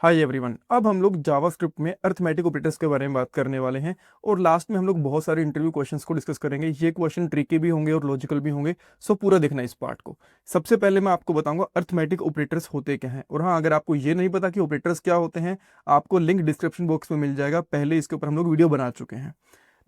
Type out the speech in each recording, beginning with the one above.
Hi everyone. अब हम लोग जावास्क्रिप्ट में अरिथमेटिक ऑपरेटर्स के बारे में बात करने वाले हैं और लास्ट में हम लोग बहुत सारे इंटरव्यू क्वेश्चंस को डिस्कस करेंगे। ये क्वेश्चन ट्रिकी भी होंगे और लॉजिकल भी होंगे, सो पूरा देखना इस पार्ट को। सबसे पहले मैं आपको बताऊंगा अरिथमेटिक ऑपरेटर्स होते क्या हैं, और हाँ, अगर आपको ये नहीं पता कि ऑपरेटर्स क्या होते हैं, आपको लिंक डिस्क्रिप्शन बॉक्स में मिल जाएगा। पहले इसके ऊपर हम लोग वीडियो बना चुके हैं।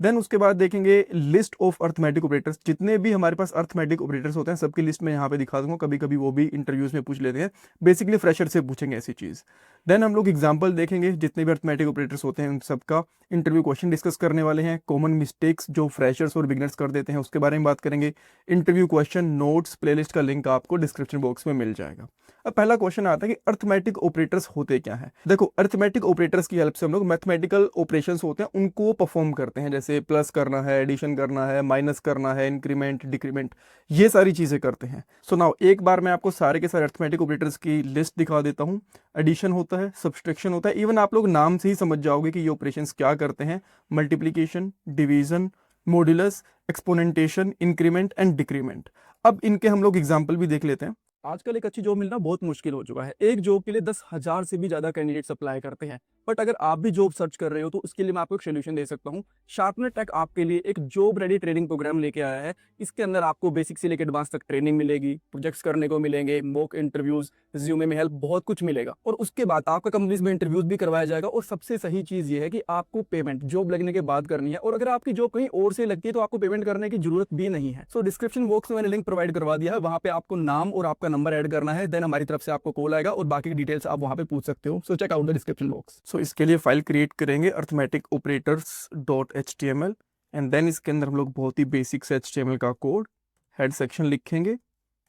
देन उसके बाद देखेंगे लिस्ट ऑफ अरिथमेटिक ऑपरेटर्स। जितने भी हमारे पास अरिथमेटिक ऑपरेटर्स होते हैं सबकी लिस्ट में यहाँ पे दिखा दूंगा। कभी कभी वो भी इंटरव्यूज में पूछ लेते हैं, बेसिकली फ्रेशर से पूछेंगे ऐसी चीज़। देन हम लोग एग्जांपल देखेंगे, जितने भी अरिथमेटिक ऑपरेटर्स होते हैं उन सबका इंटरव्यू क्वेश्चन डिस्कस करने वाले हैं। कॉमन मिस्टेक्स जो फ्रेशर्स और बिगनर्स कर देते हैं उसके बारे में बात करेंगे। इंटरव्यू क्वेश्चन नोट्स प्लेलिस्ट का लिंक आपको डिस्क्रिप्शन बॉक्स में मिल जाएगा। अब पहला क्वेश्चन आता है कि अरिथमेटिक ऑपरेटर्स होते क्या हैं। देखो, अरिथमेटिक ऑपरेटर्स की हेल्प से हम लोग मैथमेटिकल ऑपरेशंस होते हैं उनको परफॉर्म करते हैं, जैसे प्लस करना है, एडिशन करना है, माइनस करना है, इंक्रीमेंट, डिक्रीमेंट, ये सारी चीजें करते हैं। सो नाउ एक बार मैं आपको सारे के सारे अरिथमेटिक ऑपरेटर्स की लिस्ट दिखा देता हूँ। एडिशन होता है, सब्सट्रैक्शन होता है, इवन आप लोग नाम से ही समझ जाओगे कि ये ऑपरेशंस क्या करते हैं। Multiplication, division, modulus, exponentiation, increment and decrement. अब इनके हम लोग एग्जाम्पल भी देख लेते हैं। आजकल एक अच्छी जॉब मिलना बहुत मुश्किल हो चुका है। एक जॉब के लिए 10,000 से भी ज्यादा कैंडिडेट्स अप्लाई करते हैं। बट अगर आप भी जॉब सर्च कर रहे हो तो उसके लिए मैं आपको एक सोल्यूशन दे सकता हूँ। शार्पनर टेक आपके लिए एक जॉब रेडी ट्रेनिंग प्रोग्राम लेके आया है। इसके अंदर आपको बेसिक से लेकर एडवांस तक ट्रेनिंग मिलेगी, प्रोजेक्ट्स करने को मिलेंगे, मॉक इंटरव्यूज, रिज्यूमे में हेल्प, बहुत कुछ मिलेगा। और उसके बाद आपका कंपनीज में इंटरव्यूज भी करवाया जाएगा। और सबसे सही चीज ये है कि आपको पेमेंट जॉब लगने के बाद करनी है, और अगर आपकी जॉब कहीं और से लगती है तो आपको पेमेंट करने की जरूरत भी नहीं है। सो डिस्क्रिप्शन बॉक्स में मैंने लिंक प्रोवाइड करवा दिया है, वहां पे आपको नाम और आपका नंबर ऐड करना है। देन हमारी तरफ से आपको कॉल आएगा और बाकी की डिटेल्स आप वहां पे पूछ सकते हो। So check out the description box. So इसके लिए फाइल क्रिएट करेंगे arithmetic operators dot HTML, and then इसके अंदर हम लोग बहुत ही बेसिक से HTML का कोड, हेड सेक्शन लिखेंगे।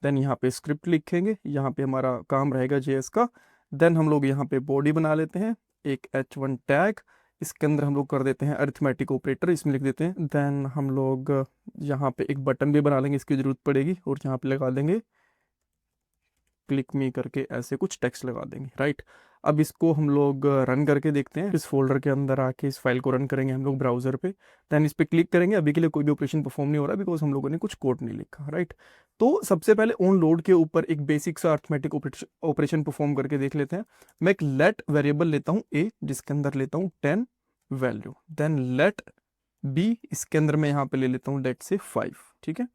देन यहाँ पे स्क्रिप्ट लिखेंगे, यहाँ पे हमारा काम रहेगा JS का। देन हम लोग यहाँ पे बॉडी बना लेते हैं, एक H1 टैग। इसके अंदर हम लोग कर देते हैं अरिथमेटिक ऑपरेटर, इसमें लिख देते हैं। देन हम लोग यहाँ पे एक बटन भी बना लेंगे, इसकी जरूरत पड़ेगी, और यहाँ पे लगा देंगे क्लिक मी करके, ऐसे कुछ टेक्स्ट लगा देंगे, राइट। अब इसको हम लोग रन करके देखते हैं। इस फोल्डर के अंदर आके इस फाइल को रन करेंगे हम लोग ब्राउजर पे। देन इस पे क्लिक करेंगे। अभी के लिए कोई भी ऑपरेशन परफॉर्म नहीं हो रहा बिकॉज हम लोगों ने कुछ कोड नहीं लिखा, राइट। तो सबसे पहले ऑन लोड के ऊपर एक बेसिक सा अरिथमेटिक ऑपरेशन परफॉर्म करके देख लेते हैं। मैं एक लेट वेरिएबल लेता हूँ a, जिसके अंदर लेता हूँ 10 वैल्यू। देन लेट b, इसके अंदर मैं यहाँ पे ले लेता हूँ लेट से 5, ठीक है।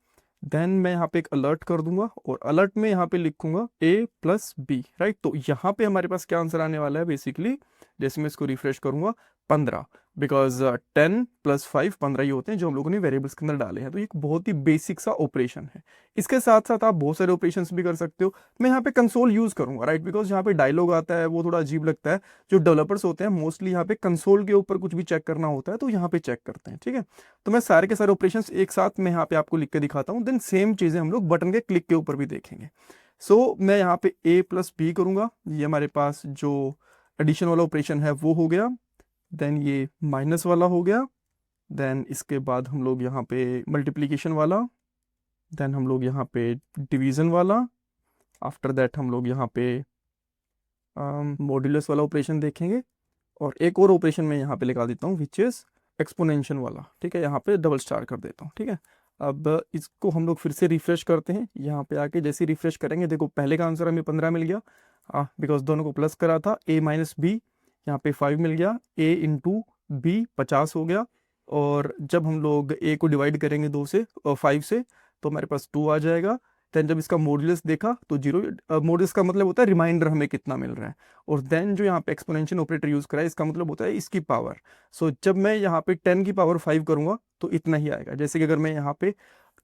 देन मैं यहाँ पे एक अलर्ट कर दूंगा, और अलर्ट में यहाँ पे लिखूंगा a+b, राइट। तो यहाँ पे हमारे पास क्या आंसर आने वाला है बेसिकली, जैसे मैं इसको रिफ्रेश करूंगा, 15, बिकॉज 10 + 5 15 ही होते हैं जो हम लोगों ने वेरिएबल्स के अंदर डाले हैं। तो ये एक बहुत ही बेसिक सा ऑपरेशन है। इसके साथ साथ आप बहुत सारे ऑपरेशन भी कर सकते हो। मैं यहाँ पे कंसोल यूज करूंगा, राइट, बिकॉज यहाँ पे डायलॉग आता है वो थोड़ा अजीब लगता है। जो डेवलपर्स होते हैं मोस्टली यहाँ पे कंसोल के ऊपर कुछ भी चेक करना होता है तो यहाँ पे चेक करते हैं, ठीक है। तो मैं सारे के सारे ऑपरेशंस एक साथ मैं यहाँ पे आपको लिख के दिखाता हूँ। देन सेम चीजें हम लोग बटन के क्लिक के ऊपर भी देखेंगे। सो मैं यहाँ पे a+b करूंगा। ये हमारे पास जो एडिशन वाला ऑपरेशन है वो हो गया। देन ये माइनस वाला हो गया। देन इसके बाद हम लोग यहाँ पे मल्टीप्लीकेशन वाला। देन हम लोग यहाँ पे डिवीजन वाला। आफ्टर दैट हम लोग यहाँ पे मॉड्यूलस वाला ऑपरेशन देखेंगे। और एक और ऑपरेशन मैं यहाँ पे लगा देता हूँ विच इज एक्सपोनेंशियल वाला, ठीक है। यहाँ पे डबल स्टार कर देता हूँ, ठीक है। अब इसको हम लोग फिर से रिफ्रेश करते हैं। यहाँ पे आके जैसे रिफ्रेश करेंगे, देखो पहले का आंसर हमें 15 मिल गया, बिकॉज दोनों को प्लस करा था। a-b, यहाँ पे 5 मिल गया। a × b 50 हो गया। और जब हम लोग a को डिवाइड करेंगे 2 से 5 से, तो हमारे पास 2 आ जाएगा। देन जब इसका मॉड्यूलस देखा तो 0, मॉड्यूलस का मतलब होता है रिमाइंडर हमें कितना मिल रहा है। और देन जो यहाँ पे एक्सपोनेंशियल ऑपरेटर यूज करा है, इसका मतलब होता है इसकी पावर। सो जब मैं यहाँ पे 10 की पावर 5 करूंगा तो इतना ही आएगा। जैसे कि अगर मैं यहाँ पे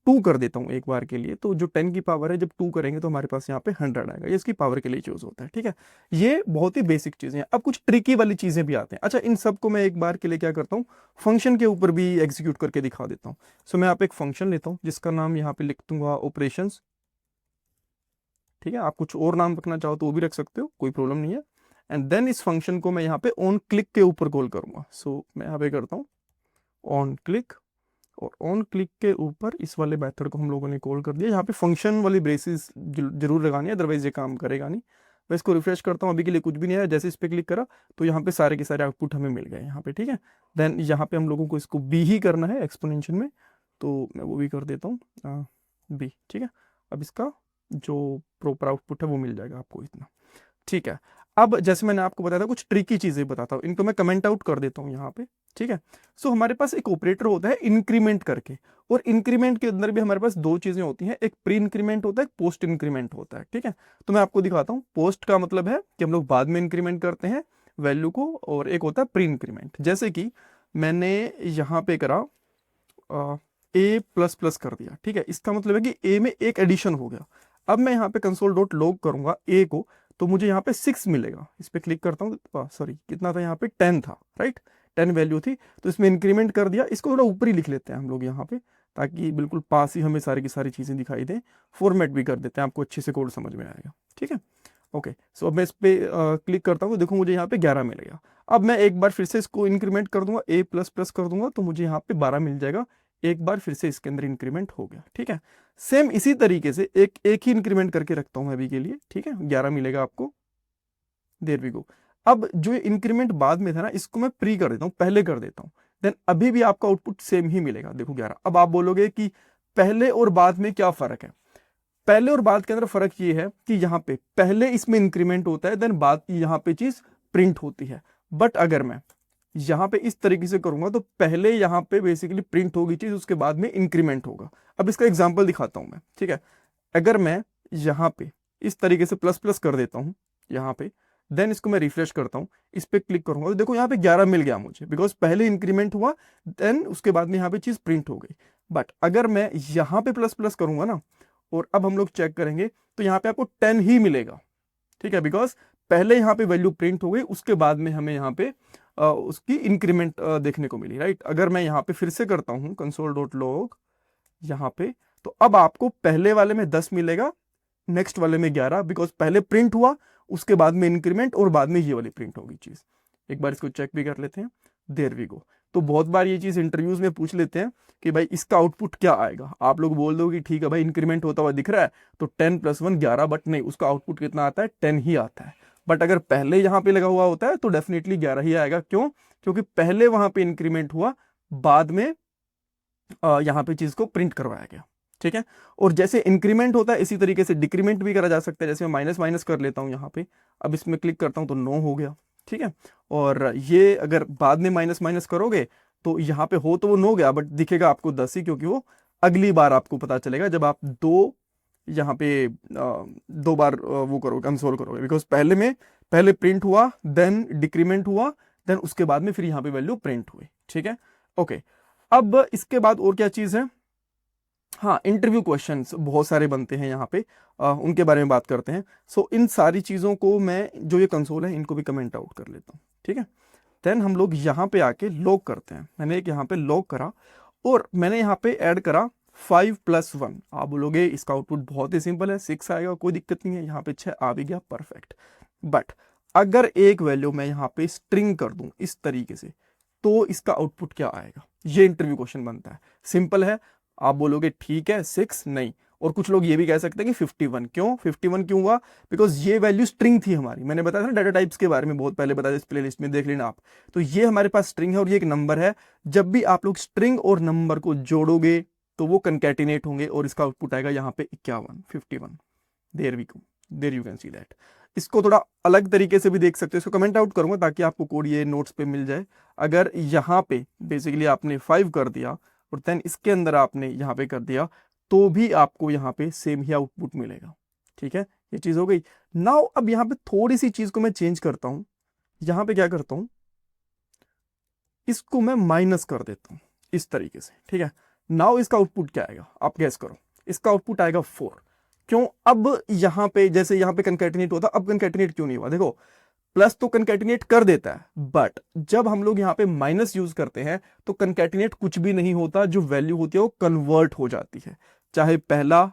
2 कर देता हूँ एक बार के लिए, तो जो 10 की पावर है जब 2 करेंगे तो हमारे पास यहाँ पे 100 आएगा। ये इसकी पावर के लिए चूज होता है, ठीक है। ये बहुत ही बेसिक चीजें हैं। अब कुछ ट्रिकी वाली चीजें भी आते हैं। अच्छा, इन सबको मैं एक बार के लिए क्या करता हूँ, फंक्शन के ऊपर भी एग्जीक्यूट करके दिखा देता हूँ। सो मैं यहाँ पे एक फंक्शन लेता हूँ जिसका नाम यहाँ पे लिख दूंगा ऑपरेशंस, ठीक है। आप कुछ और नाम रखना चाहो तो वो भी रख सकते हो, कोई प्रॉब्लम नहीं है। एंड देन इस फंक्शन को मैं यहाँ पे ऑन क्लिक के ऊपर कॉल करूंगा। सो मैं यहाँ पे करता हूँ ऑन क्लिक, और ऑन क्लिक के ऊपर इस वाले मेथड को हम लोगों ने कॉल कर दिया। यहाँ पे फंक्शन वाली ब्रेसेस जरूर लगानी है, अदरवाइज ये काम करेगा नहीं। मैं इसको रिफ्रेश करता हूँ, अभी के लिए कुछ भी नहीं आया। जैसे इस पे क्लिक करा तो यहाँ पे सारे के सारे आउटपुट हमें मिल गए यहाँ पे, ठीक है। देन यहाँ पे हम लोगों को इसको बी ही करना है एक्सपोनेंशियल में, तो मैं वो भी कर देता हूँ बी, ठीक है। अब इसका जो प्रॉपर आउटपुट है वो मिल जाएगा आपको इतना, ठीक है। अब जैसे मैंने आपको बताया था कुछ ट्रिकी चीजें बताता हूँ, इनको मैं कमेंट आउट कर देता हूँ यहाँ पे, ठीक है। सो हमारे पास एक ऑपरेटर होता है इंक्रीमेंट करके, और इंक्रीमेंट के अंदर भी हमारे पास दो चीजें होती हैं, एक प्री इंक्रीमेंट होता है, एक पोस्ट इंक्रीमेंट होता है, ठीक है। तो मैं आपको दिखाता हूँ। पोस्ट का मतलब है कि हम लोग बाद में इंक्रीमेंट करते हैं वैल्यू को, और एक होता है प्री इंक्रीमेंट। जैसे कि मैंने यहाँ पे करा ए प्लस प्लस कर दिया, ठीक है, इसका मतलब है कि ए में एक एडिशन हो गया। अब मैं यहाँ पे कंसोल डॉट लॉग करूंगा ए को, तो मुझे यहाँ पे 6 मिलेगा। इस पे क्लिक करता हूँ, सॉरी कितना था यहाँ पे, 10 था, राइट, 10 वैल्यू थी। तो इसमें इंक्रीमेंट कर दिया। इसको थोड़ा ऊपर ही लिख लेते हैं हम लोग यहाँ पे, ताकि बिल्कुल पास ही हमें सारी की सारी चीजें दिखाई दें। फॉर्मेट भी कर देते हैं, आपको अच्छे से कोड समझ में आएगा, ठीक है। ओके, सो अब मैं इस पे क्लिक करता हूँ, देखो मुझे यहाँ पे 11 मिल गया। अब मैं एक बार फिर से इसको इंक्रीमेंट कर दूंगा, ए प्लस प्लस कर दूंगा, तो मुझे यहाँ पे 12 मिल जाएगा। एक बार फिर से इसके अंदर इंक्रीमेंट हो गया, ठीक है। सेम इसी तरीके से एक एक ही इंक्रीमेंट करके रखता हूं मैं अभी के लिए, ठीक है, 11 मिलेगा आपको। There we go. अब जो इंक्रीमेंट बाद में था ना, इसको मैं प्री कर देता हूं, पहले कर देता हूं, देन अभी भी आपका आउटपुट सेम ही मिलेगा, देखो 11। अब आप बोलोगे कि पहले और बाद में क्या फर्क है। पहले और बाद के अंदर फर्क ये है कि यहाँ पे पहले इसमें इंक्रीमेंट होता है, देन बाद यहाँ पे चीज प्रिंट होती है। बट अगर मैं यहाँ पे इस तरीके से करूंगा, तो पहले यहाँ पे बेसिकली प्रिंट होगी चीज, उसके बाद में इंक्रीमेंट होगा। अब इसका एग्जांपल दिखाता हूं मैं, ठीक है। अगर मैं यहाँ पे इस तरीके से प्लस प्लस कर देता हूँ यहाँ पे, देन इसको मैं रिफ्रेश करता हूँ, इस पे क्लिक करूंगा, तो देखो यहाँ पे 11 मिल गया मुझे, बिकॉज पहले इंक्रीमेंट हुआ, देन उसके बाद में यहाँ पे चीज प्रिंट हो गई। बट अगर मैं यहाँ पे प्लस प्लस करूंगा ना, और अब हम लोग चेक करेंगे, तो यहाँ पे आपको 10 ही मिलेगा, ठीक है, बिकॉज पहले यहाँ पे वैल्यू प्रिंट हो गई, उसके बाद में हमें यहाँ पे उसकी इंक्रीमेंट देखने को मिली, राइट। अगर मैं यहाँ पे फिर से करता हूँ कंसोल डॉट लॉग यहाँ पे, तो अब आपको पहले वाले में 10 मिलेगा, नेक्स्ट वाले में 11, बिकॉज पहले प्रिंट हुआ, उसके बाद में इंक्रीमेंट, और बाद में ये वाली प्रिंट होगी चीज। एक बार इसको चेक भी कर लेते हैं, देयर वी गो। तो बहुत बार ये चीज इंटरव्यूज में पूछ लेते हैं कि भाई इसका आउटपुट क्या आएगा। आप लोग बोल दो कि ठीक है भाई इंक्रीमेंट होता हुआ दिख रहा है, तो 10 + 1 11, बट नहीं, उसका आउटपुट कितना आता है, 10 ही आता है। बट अगर पहले यहाँ पे लगा हुआ होता है, तो डेफिनेटली 11 ही आएगा। क्यों? क्योंकि पहले वहां पे इंक्रीमेंट हुआ, बाद में यहाँ पे चीज को प्रिंट करवाया गया, ठीक है। और जैसे इंक्रीमेंट होता है, इसी तरीके से डिक्रीमेंट भी करा जा सकता है। जैसे मैं माइनस माइनस कर लेता हूँ यहाँ पे, अब इसमें क्लिक करता हूँ तो 9 हो गया, ठीक है। और ये अगर बाद में माइनस माइनस करोगे, तो यहाँ पे हो तो वो 9 गया, बट दिखेगा आपको 10 ही, क्योंकि वो अगली बार आपको पता चलेगा जब आप यहाँ पे 2 बार वो करोगे, कंसोल करोगे। बिकॉज पहले प्रिंट हुआ, देन डिक्रीमेंट हुआ, देन उसके बाद में फिर यहाँ पे वैल्यू प्रिंट हुई, ठीक है। ओके, अब इसके बाद और क्या चीज है, हाँ, इंटरव्यू क्वेश्चंस बहुत सारे बनते हैं यहाँ पे, उनके बारे में बात करते हैं। सो इन सारी चीज़ों को मैं, जो ये कंसोल है, इनको भी कमेंट आउट कर लेता हूँ, ठीक है। देन हम लोग यहाँ पे आके लॉग करते हैं। मैंने एक यहाँ पे लॉग करा, और मैंने यहाँ पे ऐड करा 5 + 1। आप बोलोगे इसका आउटपुट बहुत ही सिंपल है, 6 आएगा, कोई दिक्कत नहीं है। यहाँ पे 6 आ भी गया, परफेक्ट। बट अगर एक वैल्यू मैं यहाँ पे स्ट्रिंग कर दूं इस तरीके से, तो इसका आउटपुट क्या आएगा, ये इंटरव्यू क्वेश्चन बनता है। सिंपल है, आप बोलोगे ठीक है 6 नहीं, और कुछ लोग ये भी कह सकते हैं कि 51। क्यों 51 क्यों हुआ? बिकॉज ये वैल्यू स्ट्रिंग थी हमारी। मैंने बताया था ना डाटा टाइप्स के बारे में, बहुत पहले बताया, इस प्लेलिस्ट में देख लेना आप। तो ये हमारे पास स्ट्रिंग है, और ये एक नंबर है। जब भी आप लोग स्ट्रिंग और नंबर को जोड़ोगे, तो वो कंकैटिनेट होंगे, और इसका आउटपुट आएगा यहाँ पे 51। There you can see that. इसको थोड़ा अलग तरीके से भी देख सकते हो, इसको कमेंट आउट करूंगा ताकि आपको कोड ये नोट्स पे मिल जाए। अगर यहाँ पे बेसिकली आपने 5 कर दिया, और देन इसके अंदर आपने यहाँ पे कर दिया, तो भी आपको यहाँ पे सेम ही आउटपुट मिलेगा, ठीक है। ये चीज हो गई। नाउ अब यहाँ पे थोड़ी सी चीज को मैं चेंज करता हूं। यहाँ पे क्या करता हूं, इसको मैं माइनस कर देता हूं इस तरीके से, ठीक है। नाउ इसका आउटपुट क्या आएगा, आप गैस करो। इसका आउटपुट आएगा 4। क्यों? अब यहाँ पे जैसे यहाँ पे कंकैटिनेट होता, अब कंकैटिनेट क्यों नहीं हुआ? देखो, प्लस तो कंकैटिनेट कर देता है, बट जब हम लोग यहाँ पे माइनस यूज करते हैं, तो कंकैटिनेट कुछ भी नहीं होता। जो वैल्यू होती है वो कन्वर्ट हो जाती है, चाहे पहला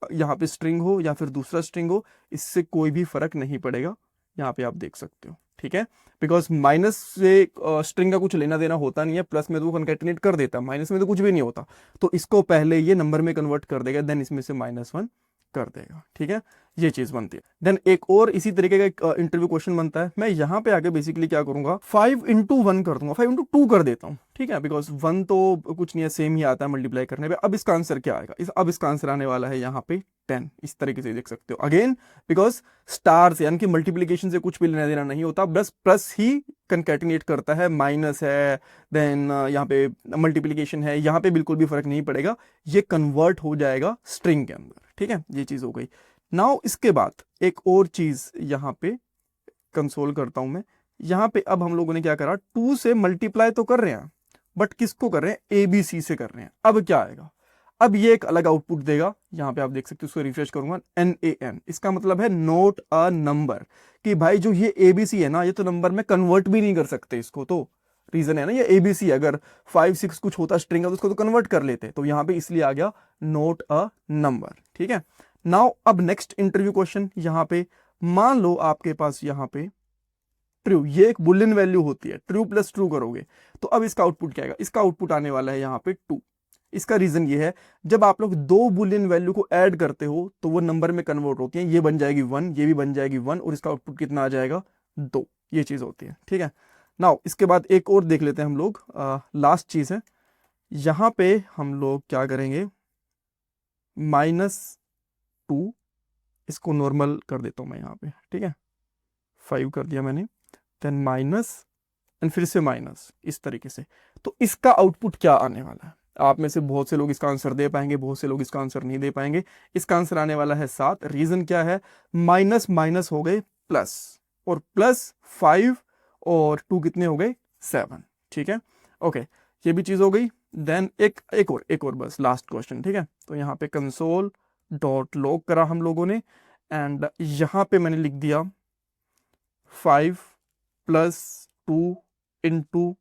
यहाँ पे स्ट्रिंग हो या फिर दूसरा स्ट्रिंग हो, इससे कोई भी फर्क नहीं पड़ेगा। यहाँ पे आप देख सकते हो, ठीक है। बिकॉज माइनस से स्ट्रिंग का कुछ लेना देना होता नहीं है, प्लस में तो वो कंकैटिनेट कर देता है, माइनस में तो कुछ भी नहीं होता। तो इसको पहले ये नंबर में कन्वर्ट कर देगा, देन इसमें से -1 कर देगा, ठीक है। ये चीज बनती है। देन एक और इसी तरीके का एक इंटरव्यू क्वेश्चन बनता है। मैं यहाँ पे आके बेसिकली क्या करूंगा, 5 × 1 कर दूंगा, 5 × 2 कर देता हूँ, ठीक है, बिकॉज 1 तो कुछ नहीं है, सेम ही आता है मल्टीप्लाई करने पे। अब इसका आंसर क्या आएगा, अब इसका आंसर आने वाला है यहाँ पे 10। इस तरीके से देख सकते हो, अगेन बिकॉज स्टार से यानी कि मल्टीप्लीकेशन से कुछ भी लेना देना नहीं होता, बस प्लस ही कंकैटिनेट करता है, माइनस है, देन यहाँ पे मल्टीप्लीकेशन है, यहाँ पे बिल्कुल भी फर्क नहीं पड़ेगा, ये कन्वर्ट हो जाएगा स्ट्रिंग के अंदर, ठीक है, ये चीज हो गई। नाउ इसके बाद एक और चीज यहाँ पे कंसोल करता हूं मैं। यहाँ पे अब हम लोगों ने क्या करा, 2 से मल्टीप्लाई तो कर रहे हैं, बट किसको कर रहे हैं, ABC से कर रहे हैं। अब क्या आएगा, अब ये एक अलग आउटपुट देगा, यहाँ पे आप देख सकते हो, उसको रिफ्रेश करूंगा, NaN, इसका मतलब है नोट अ नंबर, कि भाई जो ये ABC है ना, ये तो नंबर में कन्वर्ट भी नहीं कर सकते इसको, तो रीजन है ना ये ABC, अगर 5 6 कुछ होता स्ट्रिंग तो उसको तो कन्वर्ट कर लेते, तो यहाँ पे इसलिए आ गया नोट अ नंबर, ठीक है। नाउ अब नेक्स्ट इंटरव्यू क्वेश्चन, यहाँ पे मान लो आपके पास यहाँ पे ट्रू, ये एक बुलियन वैल्यू होती है, ट्रू प्लस ट्रू करोगे तो अब इसका आउटपुट क्या आएगा, इसका आउटपुट आने वाला है यहाँ पे 2। इसका रीजन ये है, जब आप लोग 2 बुलियन वैल्यू को ऐड करते हो तो वो नंबर में कन्वर्ट होती है, ये बन जाएगी 1, ये भी बन जाएगी 1, और इसका आउटपुट कितना आ जाएगा, 2। ये चीज होती है, ठीक है। नाउ इसके बाद एक और देख लेते हैं हम लोग, लास्ट चीज है, यहां पे हम लोग क्या करेंगे, -2, इसको नॉर्मल कर देता हूं मैं यहाँ पे, ठीक है, 5 कर दिया मैंने, देन माइनस एंड फिर से माइनस, इस तरीके से। तो इसका आउटपुट क्या आने वाला है, आप में से बहुत से लोग इसका आंसर दे पाएंगे, बहुत से लोग इसका आंसर नहीं दे पाएंगे। इसका आंसर आने वाला है 7। रीजन क्या है, माइनस माइनस हो गए प्लस, और प्लस 5 और 2 कितने हो गए, 7, ठीक है, ओके, ये भी चीज हो गई। देन एक और बस लास्ट क्वेश्चन, ठीक है। तो यहाँ पे कंसोल डॉट लॉग करा हम लोगों ने, एंड यहाँ पे मैंने लिख दिया 5 + 2 ×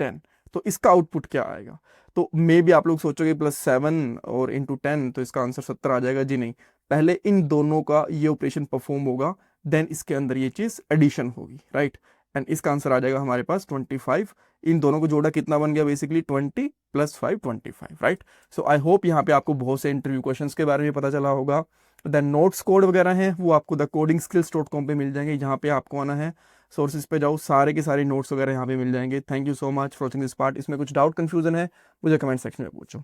10, तो इसका आउटपुट क्या आएगा। तो मे भी आप लोग सोचोगे +7 और × 10 तो इसका आंसर 70 आ जाएगा, जी नहीं, पहले इन दोनों का ये ऑपरेशन परफॉर्म होगा, देन इसके अंदर ये चीज एडिशन होगी, राइट, एंड इसका आंसर आ जाएगा हमारे पास 25। इन दोनों को जोड़ा कितना बन गया, basically 20 + 5 25, right. So I hope यहाँ पे आपको बहुत से इंटरव्यू क्वेश्चंस के बारे में पता चला होगा। देन नोट्स कोड वगैरह हैं वो आपको द codingskills.com पे मिल जाएंगे, यहाँ पे आपको आना है, सोर्सेज पे जाओ, सारे के सारे नोट्स वगैरह यहाँ पे मिल जाएंगे। Thank you so much for watching this part. इसमें कुछ डाउट कंफ्यूजन है मुझे कमेंट सेक्शन में पूछो।